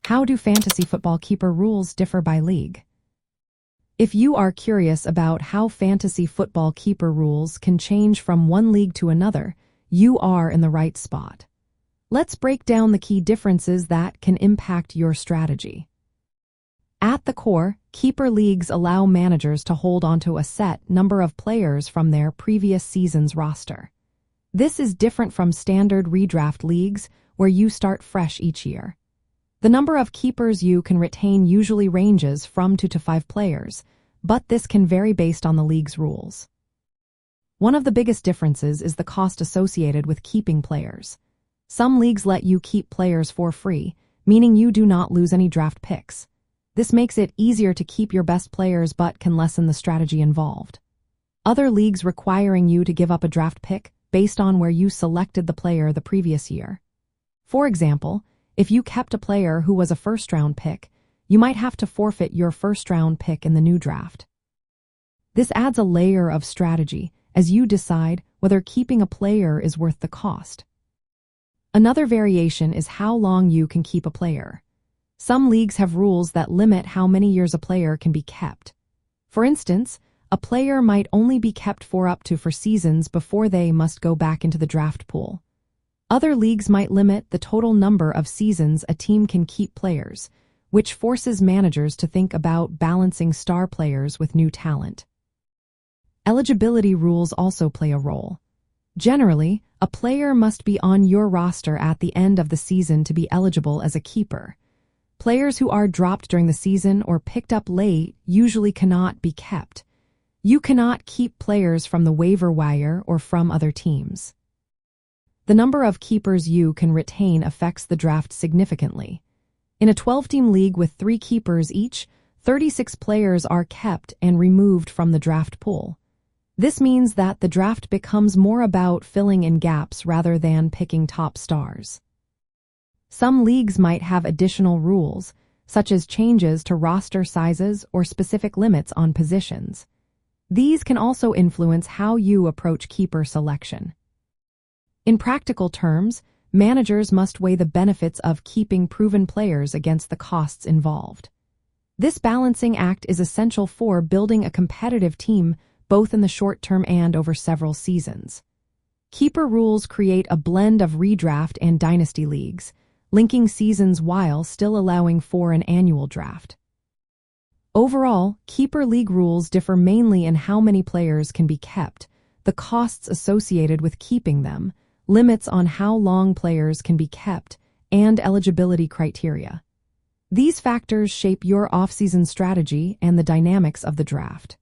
How do fantasy football keeper rules differ by league? If you are curious about how fantasy football keeper rules can change from one league to another, you are in the right spot. Let's break down the key differences that can impact your strategy. At the core, keeper leagues allow managers to hold onto a set number of players from their previous season's roster. This is different from standard redraft leagues, where you start fresh each year. The number of keepers you can retain usually ranges from 2 to 5 players, but this can vary based on the league's rules. One of the biggest differences is the cost associated with keeping players. Some leagues let you keep players for free, meaning you do not lose any draft picks. This makes it easier to keep your best players but can lessen the strategy involved. Other leagues requiring you to give up a draft pick based on where you selected the player the previous year. For example, if you kept a player who was a first-round pick, you might have to forfeit your first-round pick in the new draft. This adds a layer of strategy as you decide whether keeping a player is worth the cost. Another variation is how long you can keep a player. Some leagues have rules that limit how many years a player can be kept. For instance, a player might only be kept for seasons before they must go back into the draft pool. Other leagues might limit the total number of seasons a team can keep players, which forces managers to think about balancing star players with new talent. Eligibility rules also play a role. Generally, a player must be on your roster at the end of the season to be eligible as a keeper. Players who are dropped during the season or picked up late usually cannot be kept. You cannot keep players from the waiver wire or from other teams. The number of keepers you can retain affects the draft significantly. In a 12-team league with 3 keepers each, 36 players are kept and removed from the draft pool. This means that the draft becomes more about filling in gaps rather than picking top stars. Some leagues might have additional rules, such as changes to roster sizes or specific limits on positions. These can also influence how you approach keeper selection. In practical terms, managers must weigh the benefits of keeping proven players against the costs involved. This balancing act is essential for building a competitive team both in the short term and over several seasons. Keeper rules create a blend of redraft and dynasty leagues, linking seasons while still allowing for an annual draft. Overall, keeper league rules differ mainly in how many players can be kept, the costs associated with keeping them, limits on how long players can be kept, and eligibility criteria. These factors shape your off-season strategy and the dynamics of the draft.